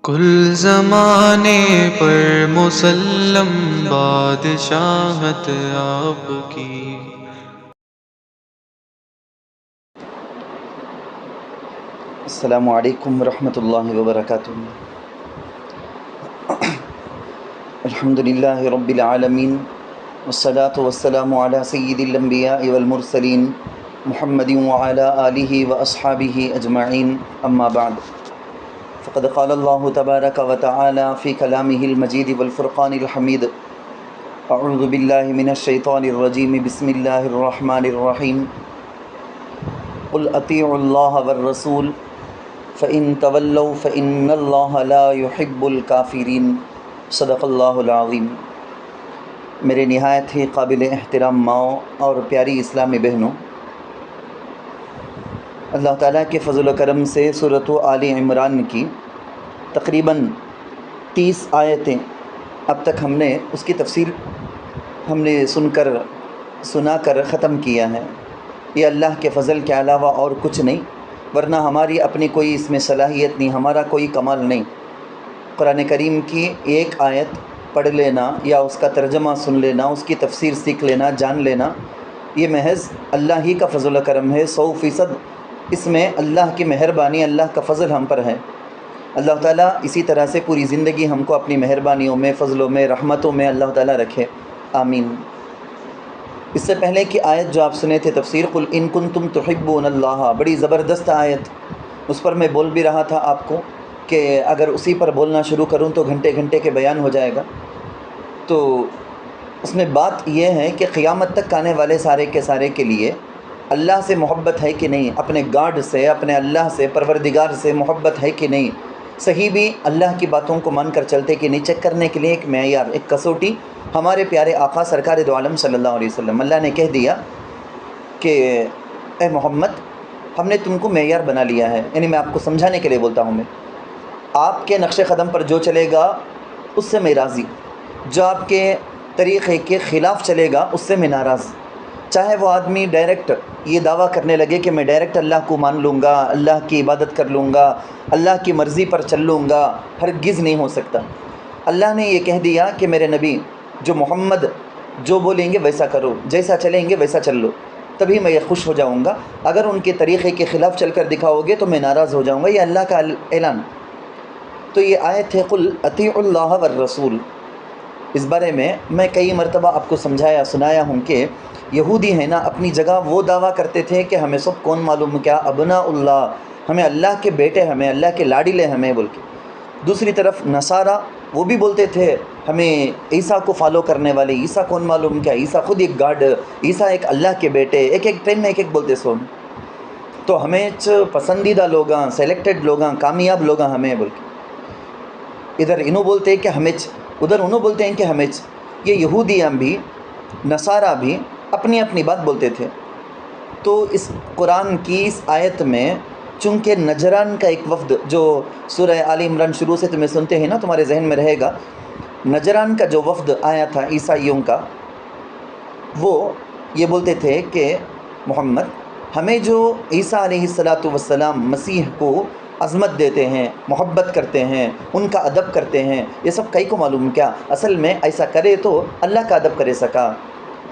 کل زمانے پر مسلم بادشاہت آپ کی۔ السلام علیکم ورحمۃ اللہ وبرکاتہ۔ الحمدللہ رب العالمین والصلاة والسلام علی سید الانبیاء والمرسلین محمد وعلی آلہ واصحابہ اجمعین، اما بعد فقد قال اللہ تبارک وتعالی فی کلامہ المجید والفرقان الحمید، اعوذ باللہ من الشیطان الرجیم، بسم اللہ الرحمن الرحیم، قل اطیعوا اللہ والرسول فَإِن تَوَلَّوْا فَإِنَّ اللَّهَ لَا يُحِبُّ الْكَافِرِينَ۔ صدق اللہ العظیم۔ میرے نہایت ہی قابل احترام ماؤں اور پیاری اسلامی بہنوں، اللہ تعالیٰ کے فضل و کرم سے سورۃ آل عمران کی تقریباً 30 آیتیں اب تک ہم نے اس کی تفسیر سنا کر ختم کیا ہے۔ یہ اللہ کے فضل کے علاوہ اور کچھ نہیں، ورنہ ہماری اپنی کوئی اس میں صلاحیت نہیں، ہمارا کوئی کمال نہیں۔ قرآن کریم کی ایک آیت پڑھ لینا یا اس کا ترجمہ سن لینا، اس کی تفسیر سیکھ لینا، جان لینا، یہ محض اللہ ہی کا فضل و کرم ہے۔ 100% اس میں اللہ کی مہربانی، اللہ کا فضل ہم پر ہے۔ اللہ تعالیٰ اسی طرح سے پوری زندگی ہم کو اپنی مہربانیوں میں، فضلوں میں، رحمتوں میں اللہ تعالیٰ رکھے، آمین۔ اس سے پہلے کی آیت جو آپ سنے تھے تفسیر، قل ان کنتم تحبون اللہ، بڑی زبردست آیت، اس پر میں بول بھی رہا تھا آپ کو کہ اگر اسی پر بولنا شروع کروں تو گھنٹے گھنٹے کے بیان ہو جائے گا۔ تو اس میں بات یہ ہے کہ قیامت تک آنے والے سارے کے سارے کے لیے اللہ سے محبت ہے کہ نہیں، اپنے گاڈ سے، اپنے اللہ سے، پروردگار سے محبت ہے کہ نہیں، صحیح بھی اللہ کی باتوں کو مان کر چلتے کہ نہیں، چیک کرنے کے لیے ایک معیار، ایک کسوٹی ہمارے پیارے آقا سرکار دو عالم صلی اللہ علیہ وسلم، اللہ نے کہہ دیا کہ اے محمد ہم نے تم کو معیار بنا لیا ہے، یعنی میں آپ کو سمجھانے کے لیے بولتا ہوں، میں آپ کے نقش قدم پر جو چلے گا اس سے میں راضی، جو آپ کے طریقے کے خلاف چلے گا اس سے میں ناراض۔ چاہے وہ آدمی ڈائریکٹ یہ دعویٰ کرنے لگے کہ میں ڈائریکٹ اللہ کو مان لوں گا، اللہ کی عبادت کر لوں گا، اللہ کی مرضی پر چل لوں گا، ہرگز نہیں ہو سکتا۔ اللہ نے یہ کہہ دیا کہ میرے نبی جو محمد جو بولیں گے ویسا کرو، جیسا چلیں گے ویسا چل لو، تبھی میں یہ خوش ہو جاؤں گا، اگر ان کے طریقے کے خلاف چل کر دکھاؤ گے تو میں ناراض ہو جاؤں گا، یہ اللہ کا اعلان۔ تو یہ آیت ہے قل اطیعوا اللہ والرسول۔ اس بارے میں کئی مرتبہ آپ کو سمجھایا سنایا ہوں کہ یہودی ہیں نا، اپنی جگہ وہ دعویٰ کرتے تھے کہ ہمیں سب کون معلوم کیا ابناء اللہ، ہمیں اللہ کے بیٹے، ہمیں اللہ کے لاڈلے ہمیں بول کے۔ دوسری طرف نصارہ وہ بھی بولتے تھے ہمیں عیسیٰ کو فالو کرنے والے، عیسیٰ کون معلوم کیا، عیسیٰ خود ایک گاڈ، عیسیٰ ایک اللہ کے بیٹے، ایک ٹائم میں ایک بولتے سو۔ تو ہمیں پسندیدہ لوگاں، سیلیکٹڈ لوگاں، کامیاب لوگاں ہمیں بول کے، ادھر انہوں بولتے ہیں کہ ہمیں، ادھر انہوں بولتے ہیں کہ ہمیں۔ یہ یہودیاں بھی، نصارہ بھی اپنی اپنی بات بولتے تھے۔ تو اس قرآن کی اس آیت میں چونکہ نجران کا ایک وفد، جو سورہ آل عمران شروع سے تمہیں سنتے ہیں نا، تمہارے ذہن میں رہے گا، نجران کا جو وفد آیا تھا عیسائیوں کا، وہ یہ بولتے تھے کہ محمد ہمیں جو عیسیٰ علیہ السلام مسیح کو عظمت دیتے ہیں، محبت کرتے ہیں، ان کا ادب کرتے ہیں، یہ سب کئی کو معلوم کیا، اصل میں ایسا کرے تو اللہ کا ادب کرے سکا،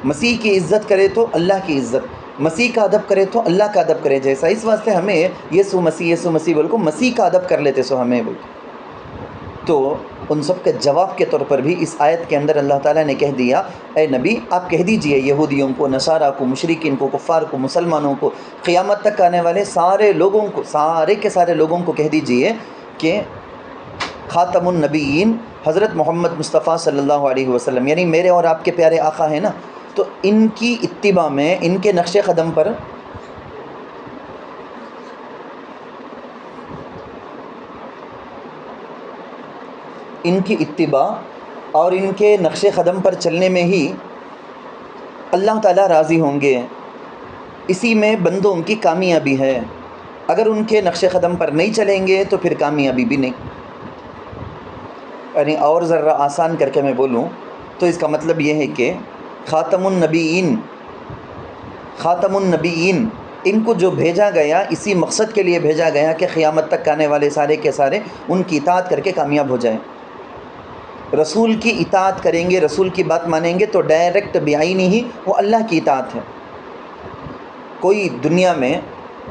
مسیح کی عزت کرے تو اللہ کی عزت، مسیح کا ادب کرے تو اللہ کا ادب کرے جیسا، اس واسطے ہمیں یسوع مسیح بول کو مسیح کا ادب کر لیتے سو ہمیں بول۔ تو ان سب کے جواب کے طور پر بھی اس آیت کے اندر اللہ تعالیٰ نے کہہ دیا اے نبی آپ کہہ دیجئے یہودیوں کو، نصارہ کو، مشرکین کو، کفار کو، مسلمانوں کو، قیامت تک آنے والے سارے لوگوں کو، سارے کے سارے لوگوں کو کہہ دیجئے کہ خاتم النبیین حضرت محمد مصطفیٰ صلی اللہ علیہ وسلم، یعنی میرے اور آپ کے پیارے آقا ہیں نا، تو ان کی اتباع میں، ان کے نقش قدم پر ان کی اتباع اور ان کے نقش قدم پر چلنے میں ہی اللہ تعالیٰ راضی ہوں گے، اسی میں بندوں کی کامیابی ہے۔ اگر ان کے نقش قدم پر نہیں چلیں گے تو پھر کامیابی بھی نہیں۔ یعنی اور ذرا آسان کر کے میں بولوں تو اس کا مطلب یہ ہے کہ خاتم النبیین ان کو جو بھیجا گیا اسی مقصد کے لیے بھیجا گیا کہ قیامت تک آنے والے سارے کے سارے ان کی اطاعت کر کے کامیاب ہو جائیں۔ رسول کی اطاعت کریں گے، رسول کی بات مانیں گے تو ڈائریکٹ بعینی ہی وہ اللہ کی اطاعت ہے۔ کوئی دنیا میں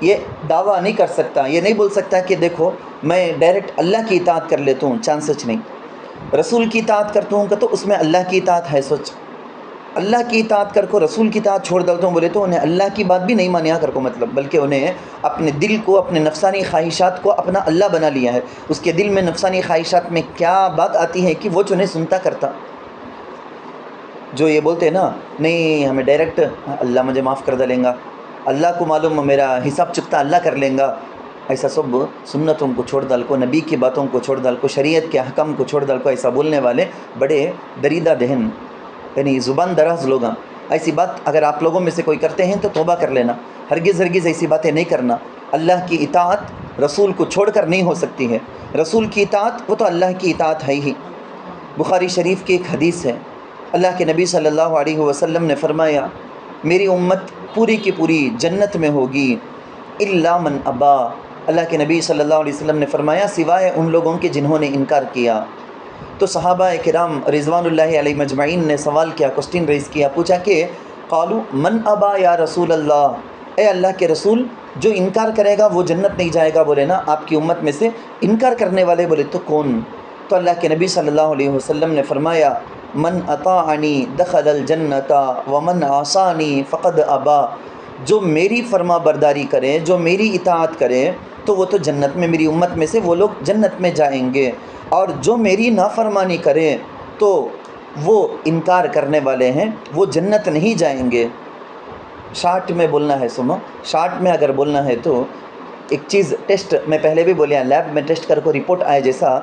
یہ دعویٰ نہیں کر سکتا، یہ نہیں بول سکتا کہ دیکھو میں ڈائریکٹ اللہ کی اطاعت کر لیتا ہوں، چانسچ نہیں۔ رسول کی اطاعت کرتا ہوں تو اس میں اللہ کی اطاعت ہے سچ، اللہ کی اطاعت کر کو رسول کی اطاعت چھوڑ ڈالتا ہوں بولے تو انہیں اللہ کی بات بھی نہیں مانیا کر کو مطلب، بلکہ انہیں اپنے دل کو، اپنے نفسانی خواہشات کو اپنا اللہ بنا لیا ہے۔ اس کے دل میں نفسانی خواہشات میں کیا بات آتی ہے کہ وہ چنہیں سنتا کرتا۔ جو یہ بولتے ہیں نا نہیں ہمیں ڈائریکٹ اللہ مجھے معاف کر ڈالیں گا، اللہ کو معلوم میرا حساب چکتا اللہ کر لیں گا، ایسا سب سنتوں کو چھوڑ ڈال کو، نبی کی باتوں کو چھوڑ ڈال کو، شریعت کے احکام کو چھوڑ ڈال کو، ایسا بولنے والے بڑے دریدہ دہن یعنی زبان دراز لوگ ہیں۔ ایسی بات اگر آپ لوگوں میں سے کوئی کرتے ہیں تو توبہ کر لینا، ہرگز ایسی باتیں نہیں کرنا۔ اللہ کی اطاعت رسول کو چھوڑ کر نہیں ہو سکتی ہے، رسول کی اطاعت وہ تو اللہ کی اطاعت ہے ہی۔ بخاری شریف کی ایک حدیث ہے، اللہ کے نبی صلی اللہ علیہ وسلم نے فرمایا میری امت پوری کی پوری جنت میں ہوگی الا من ابا۔ اللہ کے نبی صلی اللہ علیہ وسلم نے فرمایا سوائے ان لوگوں کے جنہوں نے انکار کیا۔ تو صحابہ کرام رضوان اللہ علیہ مجمعین نے سوال کیا، کوسچن ریز کیا، پوچھا کہ قالو من ابا یا رسول اللہ، اے اللہ کے رسول جو انکار کرے گا وہ جنت نہیں جائے گا، بولے نا آپ کی امت میں سے انکار کرنے والے بولے تو کون؟ تو اللہ کے نبی صلی اللہ علیہ وسلم نے فرمایا من اطاعنی دخل الجنت ومن عصانی فقد ابا، جو میری فرما برداری کرے، جو میری اطاعت کرے تو وہ تو جنت میں، میری امت میں سے وہ لوگ جنت میں جائیں گے، اور جو میری نافرمانی کرے تو وہ انکار کرنے والے ہیں، وہ جنت نہیں جائیں گے۔ شارٹ میں بولنا ہے، سنو شارٹ میں اگر بولنا ہے تو ایک چیز ٹیسٹ میں پہلے بھی بولیا، لیب میں ٹیسٹ کر کو رپورٹ آئے جیسا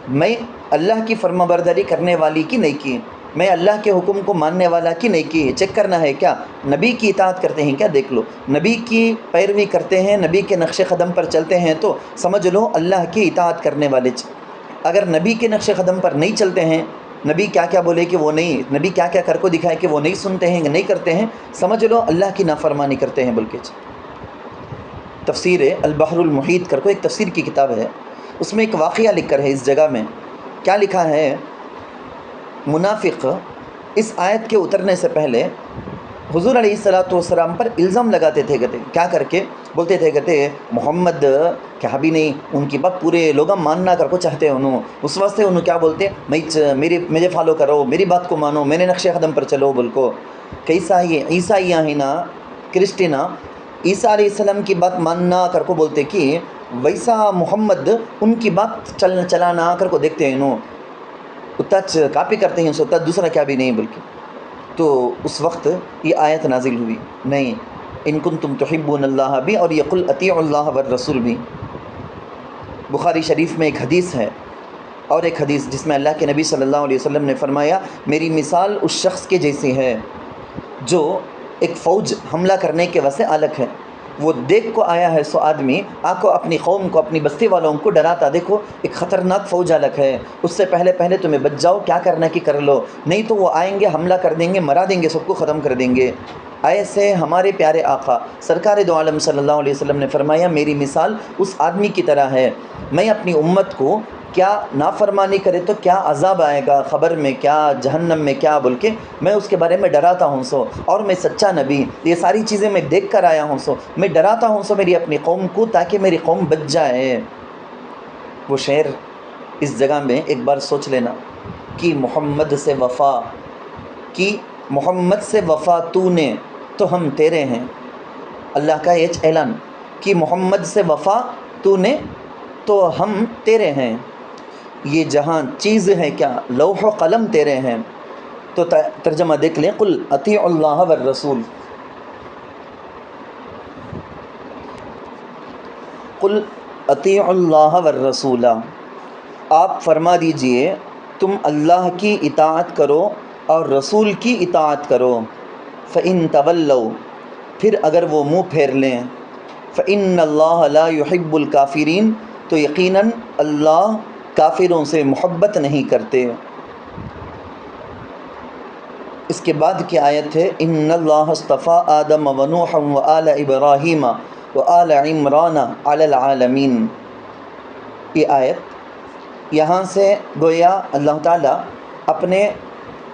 میں اللہ کی فرما برداری کرنے والی کی نہیں کی، میں اللہ کے حکم کو ماننے والا کی نہیں کی، چیک کرنا ہے کیا نبی کی اطاعت کرتے ہیں کیا، دیکھ لو نبی کی پیروی کرتے ہیں، نبی کے نقش قدم پر چلتے ہیں تو سمجھ لو اللہ کی اطاعت کرنے والے۔ اگر نبی کے نقش قدم پر نہیں چلتے ہیں، نبی کیا کیا بولے کہ وہ نہیں، نبی کیا کیا کر کو دکھائے کہ وہ نہیں سنتے ہیں، نہیں کرتے ہیں، سمجھ لو اللہ کی نافرمانی کرتے ہیں۔ بلکہ تفسیر البحر المحیط کر کو ایک تفسیر کی کتاب ہے، اس میں ایک واقعہ لکھ کر ہے، اس جگہ میں کیا لکھا ہے، منافق اس آیت کے اترنے سے پہلے حضور علیہ الصلوۃ والسلام پر الزام لگاتے تھے، کہتے کیا کر کے بولتے تھے، کہتے محمد کیا بھی نہیں ان کی بات پورے لوگ ماننا کر کو چاہتے انہوں، اس واسطے انہوں کیا بولتے مجھے فالو کرو، میری بات کو مانو، میرے نقش قدم پر چلو بول کو۔ عیسائیاں ہی نا کرسٹینا عیسیٰ علیہ السلام کی بات ماننا کر کو بولتے کہ ویسا محمد ان کی بات چلانا کر کو دیکھتے ہیں، انہوں اتنا کاپی کرتے ہیں، اتنا دوسرا کیا بھی نہیں بلکہ۔ تو اس وقت یہ آیت نازل ہوئی، نہیں ان کنتم تحبون اللہ بھی، اور یہ قل اطیعوا اللہ والرسول بھی۔ بخاری شریف میں ایک حدیث ہے، اور ایک حدیث جس میں اللہ کے نبی صلی اللہ علیہ وسلم نے فرمایا میری مثال اس شخص کے جیسی ہے جو ایک فوج حملہ کرنے کے واسطے الگ ہے، وہ دیکھ کو آیا ہے سو آدمی آ کو اپنی قوم کو، اپنی بستی والوں کو ڈراتا، دیکھو ایک خطرناک فوج الگ ہے، اس سے پہلے تمہیں بچ جاؤ، کیا کرنا کی کر لو، نہیں تو وہ آئیں گے، حملہ کر دیں گے، مرا دیں گے، سب کو ختم کر دیں گے۔ ایسے ہمارے پیارے آقا سرکار دو عالم صلی اللہ علیہ وسلم نے فرمایا میری مثال اس آدمی کی طرح ہے، میں اپنی امت کو کیا نافرمانی کرے تو کیا عذاب آئے گا قبر میں، کیا جہنم میں، کیا بول کے میں اس کے بارے میں ڈراتا ہوں سو، اور میں سچا نبی، یہ ساری چیزیں میں دیکھ کر آیا ہوں سو، میں ڈراتا ہوں سو میری اپنی قوم کو تاکہ میری قوم بچ جائے۔ وہ شعر اس جگہ میں ایک بار سوچ لینا کہ محمد سے وفا کی، محمد سے وفا تو نے تو ہم تیرے ہیں، اللہ کا یہ اعلان کہ محمد سے وفا تو نے تو ہم تیرے ہیں، یہ جہاں چیز ہے کیا لوح و قلم تیرے ہیں۔ تو ترجمہ دیکھ لیں، قل اطیعوا اللہ والرسول، قل اطیعوا اللہ والرسول، آپ فرما دیجئے تم اللہ کی اطاعت کرو اور رسول کی اطاعت کرو، فَإِن تَوَلَّوْا، پھر اگر وہ منہ پھیر لیں، فَإِنَّ اللَّهَ لَا يُحِبُّ الْكَافِرِينَ، تو یقیناً اللہ کافروں سے محبت نہیں کرتے۔ اس کے بعد کی آیت ہے ان اللہ اصطفیٰ آدم و نوح و آل ابراہیم و آل عمران علی العالمین. یہ آیت یہاں سے گویا اللہ تعالیٰ اپنے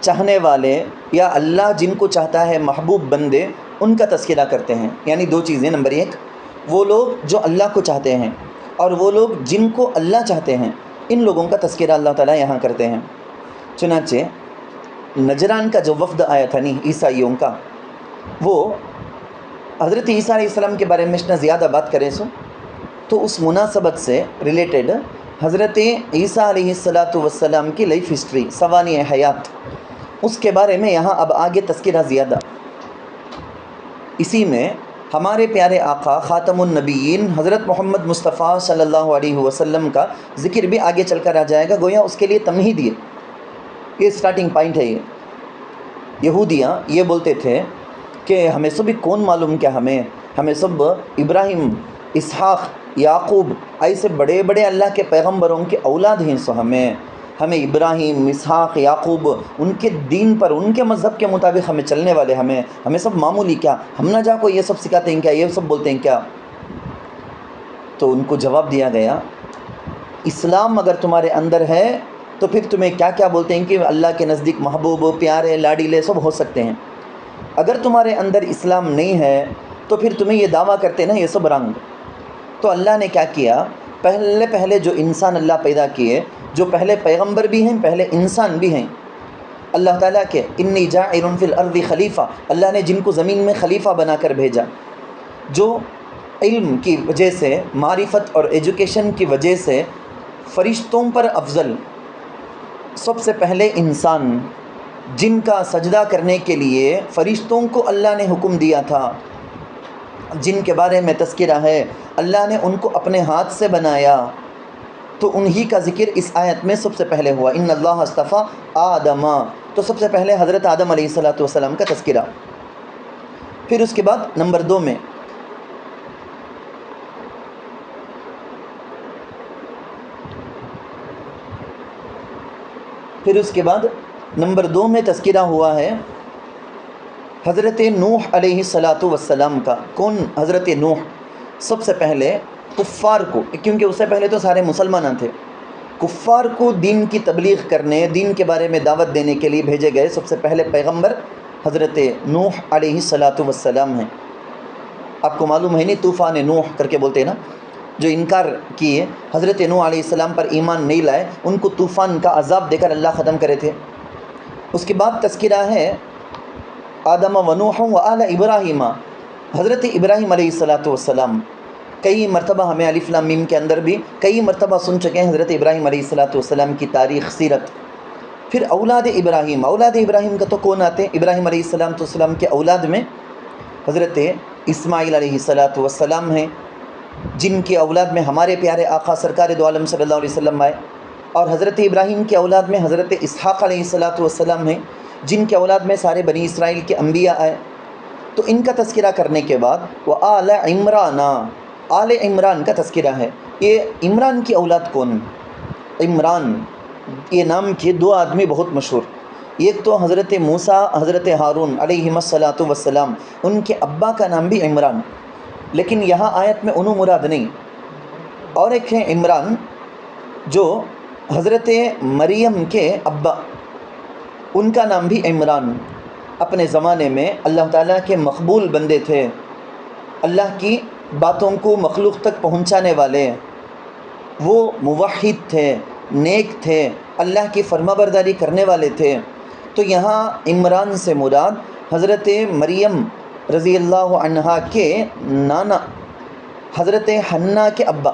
چاہنے والے یا اللہ جن کو چاہتا ہے محبوب بندے ان کا تذکرہ کرتے ہیں. یعنی دو چیزیں، نمبر ایک وہ لوگ جو اللہ کو چاہتے ہیں اور وہ لوگ جن کو اللہ چاہتے ہیں، ان لوگوں کا تذکرہ اللہ تعالیٰ یہاں کرتے ہیں. چنانچہ نجران کا جو وفد آیا تھا نہیں عیسائیوں کا، وہ حضرت عیسیٰ علیہ السلام کے بارے میں اتنا زیادہ بات کریں تو اس مناسبت سے ریلیٹڈ حضرت عیسیٰ علیہ السلام کی لائف ہسٹری، سوانح حیات، اس کے بارے میں یہاں اب آگے تذکرہ زیادہ. اسی میں ہمارے پیارے آقا خاتم النبیین حضرت محمد مصطفیٰ صلی اللہ علیہ وسلم کا ذکر بھی آگے چل کر آ جائے گا. گویا اس کے لیے تمہید یہ سٹارٹنگ پوائنٹ ہے. یہودیاں یہ بولتے تھے کہ ہمیں سب کون معلوم کیا، ہمیں سب ابراہیم، اسحاق، یعقوب ایسے بڑے بڑے اللہ کے پیغمبروں کے اولاد ہیں، سو ہمیں ابراہیم، اسحاق، یعقوب ان کے دین پر، ان کے مذہب کے مطابق ہمیں چلنے والے، ہمیں سب معمولی کیا، ہم نہ جا کو یہ سب سکھاتے ہیں کیا، یہ سب بولتے ہیں کیا. تو ان کو جواب دیا گیا اسلام اگر تمہارے اندر ہے تو پھر تمہیں کیا کیا بولتے ہیں کہ اللہ کے نزدیک محبوب، پیارے، لاڈیلے سب ہو سکتے ہیں. اگر تمہارے اندر اسلام نہیں ہے تو پھر تمہیں یہ دعویٰ کرتے نا یہ سب رنگ. تو اللہ نے کیا کیا، پہلے جو انسان اللہ پیدا کیے، جو پہلے پیغمبر بھی ہیں، پہلے انسان بھی ہیں اللہ تعالیٰ کے، انی جاعل فی الارض خلیفہ، اللہ نے جن کو زمین میں خلیفہ بنا کر بھیجا، جو علم کی وجہ سے، معرفت اور ایجوکیشن کی وجہ سے فرشتوں پر افضل، سب سے پہلے انسان جن کا سجدہ کرنے کے لیے فرشتوں کو اللہ نے حکم دیا تھا، جن کے بارے میں تذکرہ ہے اللہ نے ان کو اپنے ہاتھ سے بنایا، تو انہی کا ذکر اس آیت میں سب سے پہلے ہوا. ان اللہ اصطفیٰ آدم، تو سب سے پہلے حضرت آدم علیہ السلام کا تذکرہ. پھر اس کے بعد نمبر 2 میں تذکرہ ہوا ہے حضرت نوح علیہ السلام کا. کون حضرت نوح؟ سب سے پہلے کفار کو، کیونکہ اس سے پہلے تو سارے مسلمان تھے، کفار کو دین کی تبلیغ کرنے، دین کے بارے میں دعوت دینے کے لیے بھیجے گئے سب سے پہلے پیغمبر حضرت نوح علیہ السلام ہیں. آپ کو معلوم ہے نہیں، طوفان نوح کر کے بولتے ہیں نا، جو انکار کیے، حضرت نوح علیہ السلام پر ایمان نہیں لائے، ان کو طوفان کا عذاب دے کر اللہ ختم کرے تھے. اس کے بعد تذکرہ ہے آدم و نوح و آل ابراہیم، حضرت ابراہیم علیہ السلام. کئی مرتبہ ہمیں الف لام میم کے اندر بھی کئی مرتبہ سن چکے ہیں حضرت ابراہیم علیہ السلام کی تاریخ، سیرت. پھر اولاد ابراہیم کا تو کون آتے ہیں؟ ابراہیم علیہ السلام کے اولاد میں حضرت اسماعیل علیہ السلام ہیں، جن کی اولاد میں ہمارے پیارے آقا سرکار دو عالم صلی اللہ علیہ وسلم آئے. اور حضرت ابراہیم کی اولاد میں حضرت اسحاق علیہ السلام ہیں، جن کے اولاد میں سارے بنی اسرائیل کے انبیاء آئے. تو ان کا تذکرہ کرنے کے بعد وہ آل عمران کا تذکرہ ہے. یہ عمران کی اولاد کون؟ عمران یہ نام کے 2 آدمی بہت مشہور، ایک تو حضرت موسیٰ، حضرت ہارون علیہم السلام، ان کے ابا کا نام بھی عمران، لیکن یہاں آیت میں انہوں مراد نہیں. اور ایک ہے عمران جو حضرت مریم کے ابا، ان کا نام بھی عمران. اپنے زمانے میں اللہ تعالیٰ کے مقبول بندے تھے، اللہ کی باتوں کو مخلوق تک پہنچانے والے، وہ موحد تھے، نیک تھے، اللہ کی فرما برداری کرنے والے تھے. تو یہاں عمران سے مراد حضرت مریم رضی اللہ عنہا کے نانا حضرت حنا کے ابا.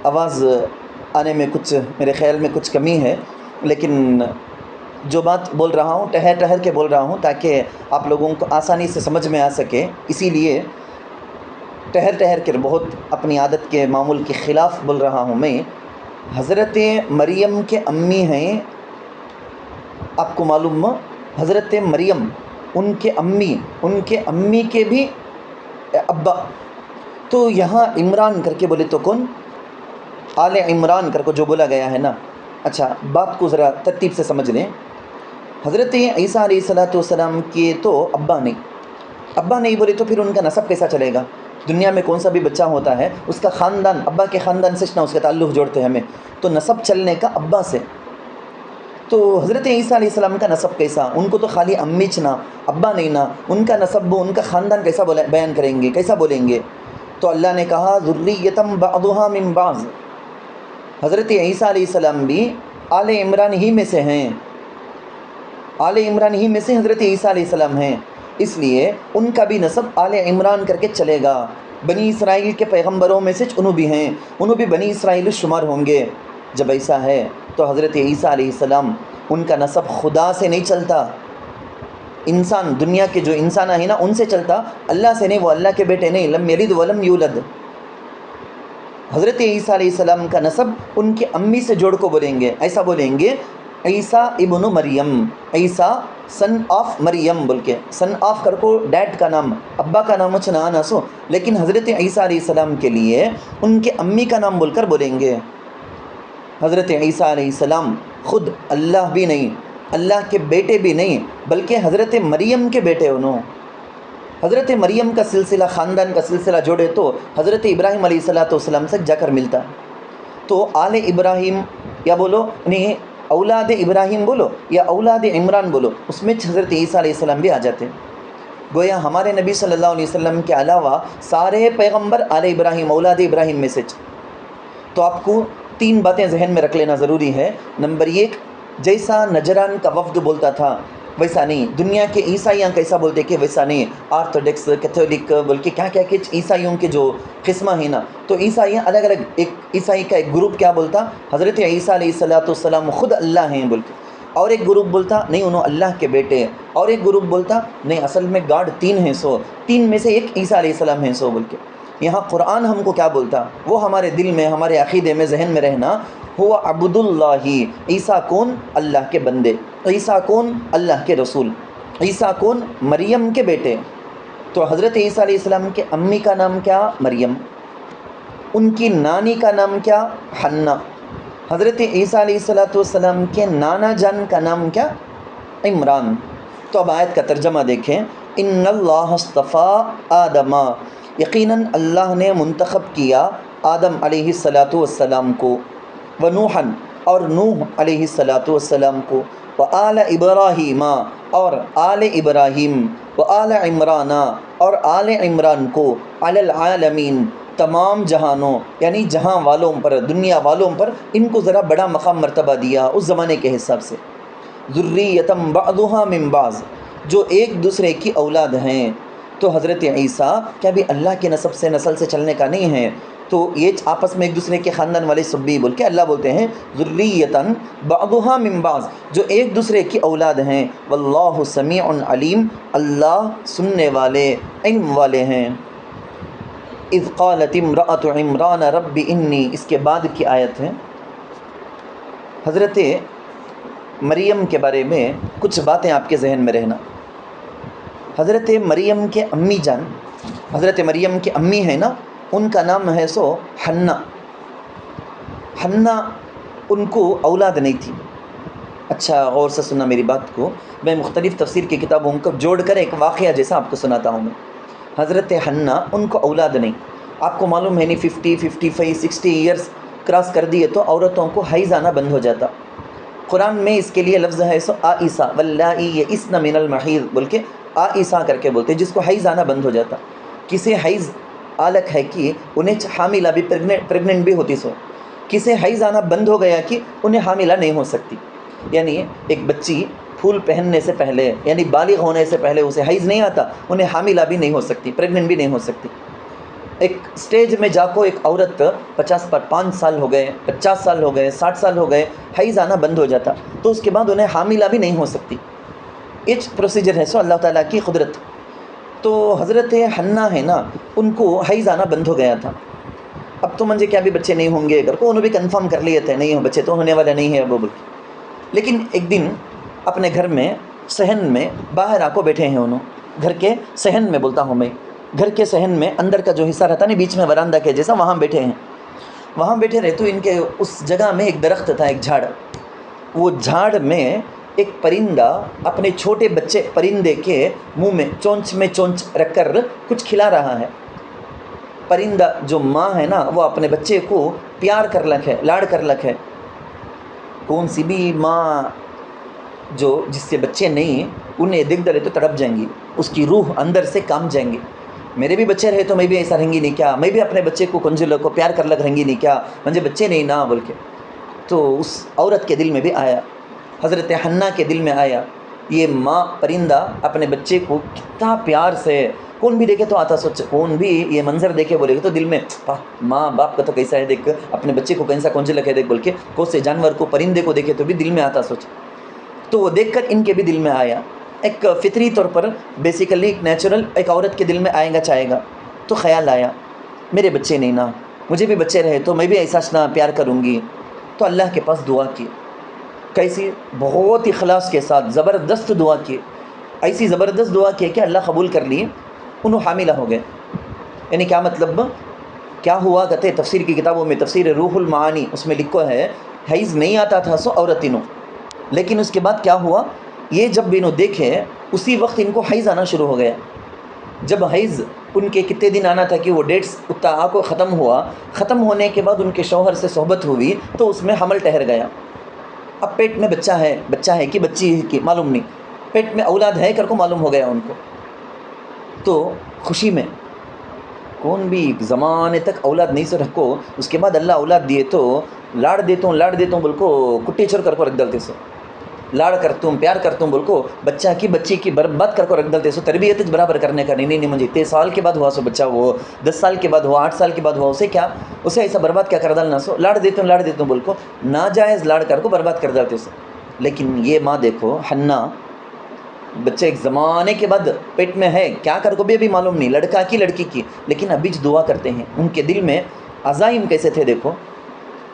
آواز آنے میں کچھ میرے خیال میں کچھ کمی ہے، لیکن جو بات بول رہا ہوں ٹہر کے بول رہا ہوں تاکہ آپ لوگوں کو آسانی سے سمجھ میں آ سکے، اسی لیے ٹہر کے بہت اپنی عادت کے معمول کے خلاف بول رہا ہوں میں. حضرت مریم کے امی ہیں، آپ کو معلوم حضرت مریم ان کے امی کے بھی ابا. تو یہاں عمران کر کے بولے تو کون؟ آل عمران کر کو جو بولا گیا ہے نا، اچھا بات کو ذرا ترتیب سے سمجھ لیں. حضرت عیسیٰ علیہ الصلوۃ والسلام کے تو ابا نہیں بولے تو پھر ان کا نسب کیسا چلے گا؟ دنیا میں کون سا بھی بچہ ہوتا ہے اس کا خاندان ابا کے خاندان سے نہ اس کا تعلق جوڑتے ہیں ہمیں، تو نسب چلنے کا ابا سے. تو حضرت عیسیٰ علیہ السلام کا نسب کیسا؟ ان کو تو خالی امی چنا ابا نہیں نا، ان کا نسب ان کا خاندان کیسا بیان کریں گے، کیسا بولیں گے؟ تو اللہ نے کہا ذریۃ بعضھا من بعض، حضرت عیسیٰ علیہ السلام بھی آل عمران ہی میں سے ہیں، آل عمران ہی میں سے حضرت عیسیٰ علیہ السلام ہیں، اس لیے ان کا بھی نسب آل عمران کر کے چلے گا. بنی اسرائیل کے پیغمبروں میں سے انہوں بھی ہیں، انہوں بھی بنی اسرائیل شمار ہوں گے. جب ایسا ہے تو حضرت عیسیٰ علیہ السلام ان کا نسب خدا سے نہیں چلتا، انسان دنیا کے جو انسان ہیں نا ان سے چلتا، اللہ سے نہیں، وہ اللہ کے بیٹے نہیں، لم یلد ولم یولد. حضرت عیسیٰ علیہ السلام کا نسب ان کی امی سے جوڑ کو بولیں گے، ایسا بولیں گے عیسیٰ ابن مریم، عیسیٰ سن آف مریم بول کے، سن آف کر کو ڈیڈ کا نام، ابا کا نام چنا نہ سو، لیکن حضرت عیسیٰ علیہ السلام کے لیے ان کے امی کا نام بول کر بولیں گے. حضرت عیسیٰ علیہ السلام خود اللہ بھی نہیں، اللہ کے بیٹے بھی نہیں، بلکہ حضرت مریم کے بیٹے انہوں. حضرت مریم کا سلسلہ، خاندان کا سلسلہ جوڑے تو حضرت ابراہیم علیہ السلام سے جا کر ملتا ہے. تو آل ابراہیم یا بولو نہیں اولاد ابراہیم بولو یا اولاد عمران بولو، اس میں حضرت عیسیٰ علیہ السلام بھی آ جاتے ہیں. گویا ہمارے نبی صلی اللہ علیہ وسلم کے علاوہ سارے پیغمبر آل ابراہیم، اولاد ابراہیم میں سے. تو آپ کو 3 باتیں ذہن میں رکھ لینا ضروری ہے. نمبر 1، جیسا نجران کا وفد بولتا تھا ویسا نہیں، دنیا کے عیسائیاں کیسا بولتے کہ ویسا نہیں، آرتھوڈکس کیتھولک بول کے کیا کیا کہ عیسائیوں کے جو قسمہ ہیں نا، تو عیسائیاں الگ الگ، ایک عیسائی کا ایک گروپ کیا بولتا حضرت عیسیٰ علیہ السلام خود اللہ ہیں بول کے، اور ایک گروپ بولتا نہیں انہوں اللہ کے بیٹے، اور ایک گروپ بولتا نہیں اصل میں گاڈ 3 ہیں، 3 میں سے ایک عیسیٰ علیہ السلام ہیں بول کے. یہاں قرآن ہم کو کیا بولتا، وہ ہمارے دل میں، ہمارے عقیدے میں، ذہن میں رہنا، ہوا عبد اللہ، عیسیٰ کون؟ اللہ کے بندے، عیسیٰ کون؟ اللہ کے رسول، عیسیٰ کون؟ مریم کے بیٹے. تو حضرت عیسیٰ علیہ السلام کے امی کا نام کیا؟ مریم. ان کی نانی کا نام کیا؟ حنا. حضرت عیسیٰ علیہ السلام کے نانا جان کا نام کیا؟ عمران. تو اب آیت کا ترجمہ دیکھیں، ان اللہ اصطفیٰ آدم، یقیناً اللہ نے منتخب کیا آدم علیہ السلام کو، ونوحا اور نوح علیہ السلام کو، وآل ابراہیم اور آل ابراہیم، وآل عمران اور آل عمران کو، علی العالمین تمام جہانوں یعنی جہاں والوں پر، دنیا والوں پر ان کو ذرا بڑا مقام مرتبہ دیا اس زمانے کے حساب سے. ذریۃ بعضھا من بعض، جو ایک دوسرے کی اولاد ہیں. تو حضرت عیسیٰ کیا بھی اللہ کے نسب سے، نسل سے چلنے کا نہیں ہے، تو یہ آپس میں ایک دوسرے کے خاندان والے سب بھی بول کے اللہ بولتے ہیں ذریۃ بعضھا من بعض، جو ایک دوسرے کی اولاد ہیں. واللہ سمیع علیم، اللہ سننے والے، علم والے ہیں. اذ قالت امرأۃ عمران رب انی، اس کے بعد کی آیت ہے. حضرت مریم کے بارے میں کچھ باتیں آپ کے ذہن میں رہنا. حضرت مریم کے امی جان، حضرت مریم کے امی ہیں نا، ان کا نام ہے حنا. حنا ان کو اولاد نہیں تھی. اچھا غور سے سننا میری بات کو، میں مختلف تفسیر کی کتابوں کو جوڑ کر ایک واقعہ جیسا آپ کو سناتا ہوں. میں حضرت حنا ان کو اولاد نہیں. آپ کو معلوم ہے نہیں 50 55 60 ایئرس کراس کر دیے تو عورتوں کو حیض آنا بند ہو جاتا. قرآن میں اس کے لیے لفظ ہے آئسہ، واللائی یئسن من المحیض بول کے آئسہ کر کے بولتے، جس کو حیض آنا بند ہو جاتا. کسی حیض آلک ہے کہ انہیں حاملہ بھی پریگننٹ بھی ہوتی، کسے حیض آنا بند ہو گیا کہ انہیں حاملہ نہیں ہو سکتی. یعنی ایک بچی پھول پہننے سے پہلے یعنی بالغ ہونے سے پہلے اسے حیض نہیں آتا، انہیں حاملہ بھی نہیں ہو سکتی، پریگننٹ بھی نہیں ہو سکتی. ایک سٹیج میں جا کو ایک عورت 5 سال ہو گئے، 50 سال ہو گئے، 60 سال ہو گئے، حیض آنا بند ہو جاتا، تو اس کے بعد انہیں حاملہ بھی نہیں ہو سکتی. ایک پروسیجر ہے اللہ تعالیٰ کی قدرت. تو حضرت حنا ہے نا، ان کو حیض آنا بند ہو گیا تھا. اب تو منجے کیا بھی بچے نہیں ہوں گے، اگر کو انہوں بھی کنفرم کر لیے تھے نہیں ہو بچے تو ہونے والا نہیں ہے وہ بول کے. لیکن ایک دن اپنے گھر میں صحن میں باہر آ کو بیٹھے ہیں انہوں، گھر کے صحن میں بولتا ہوں میں، گھر کے صحن میں اندر کا جو حصہ رہتا نہیں بیچ میں وراندا کے جیسا، وہاں بیٹھے ہیں. وہاں بیٹھے رہے تو ان کے اس جگہ میں ایک درخت تھا، ایک جھاڑ. وہ جھاڑ میں ایک پرندہ اپنے چھوٹے بچے پرندے کے منہ میں چونچ رکھ کر کچھ کھلا رہا ہے. پرندہ جو ماں ہے نا وہ اپنے بچے کو پیار کر لکھ ہے، لاڑ کر لکھ ہے. کون سی بھی ماں جو جس سے بچے نہیں انہیں دیکھ ڈالے تو تڑپ جائیں گی، اس کی روح اندر سے کام جائیں گی. میرے بھی بچے رہے تو میں بھی ایسا رہیں گی نہیں کیا، میں بھی اپنے بچے کو کنجل کو پیار کر لگ رہیں گی نہیں کیا، مجھے بچے نہیں نا بول کے. تو اس عورت کے دل میں بھی آیا، حضرت حنہ کے دل میں آیا، یہ ماں پرندہ اپنے بچے کو کتنا پیار سے، کون بھی دیکھے تو آتا سوچ، کون بھی یہ منظر دیکھے بولے گا تو دل میں ماں باپ کا تو کیسا ہے دیکھ، اپنے بچے کو کیسا کنجل لگے دیکھ بول کے، کون سے جانور کو پرندے کو دیکھے تو بھی دل میں آتا سوچ. تو وہ دیکھ کر ان کے بھی دل میں آیا. ایک فطری طور پر بیسیکلی ایک نیچرل ایک عورت کے دل میں آئے گا چاہے گا. تو خیال آیا میرے بچے نہیں نا، مجھے بھی بچے رہے تو میں بھی ایسا نا پیار کروں گی. تو اللہ کے پاس دعا کی، کیسی بہت اخلاص کے ساتھ زبردست دعا کی، ایسی زبردست دعا کی کہ اللہ قبول کر لیے. انہوں حاملہ ہو گئے. یعنی کیا مطلب کیا ہوا کہتے تفسیر کی کتابوں میں، تفسیر روح المعانی اس میں لکھو ہے حیض نہیں آتا تھا سو عورتینوں، لیکن اس کے بعد کیا ہوا، یہ جب انہوں دیکھے اسی وقت ان کو حیض آنا شروع ہو گیا. جب حیض ان کے کتنے دن آنا تھا کہ وہ ڈیٹس اتنا کو ختم ہوا، ختم ہونے کے بعد ان کے شوہر سے صحبت ہوئی تو اس میں حمل ٹھہر گیا. اب پیٹ میں بچہ ہے کہ بچی ہے کہ معلوم نہیں، پیٹ میں اولاد ہے کر کو معلوم ہو گیا ان کو. تو خوشی میں کون بھی زمانے تک اولاد نہیں سے رکھو، اس کے بعد اللہ اولاد دیے تو لاڑ دیتا ہوں بول کو کٹی چور کر کو رکھ ڈالتے سو، لاڑ کرتا ہوں پیار کرتا ہوں بول کو بچی کی برباد کر کو رکھ ڈالتے سو. تربیت برابر کرنے کا نہیں مجھے 23 سال کے بعد ہوا سو بچہ، وہ 10 سال کے بعد ہوا، 8 سال کے بعد ہوا، اسے ایسا برباد کیا کر ڈالنا سو. لاڑ دیتا ہوں بول کو ناجائز لاڑ کر کو برباد کر ڈالتے سو. لیکن یہ ماں دیکھو حنہ، بچہ ایک زمانے کے بعد پیٹ میں ہے، کیا کر کو بھی ابھی معلوم نہیں، لڑکا کی لڑکی کی، لیکن ابھی دعا کرتے ہیں. ان کے دل میں عزائم کیسے تھے دیکھو،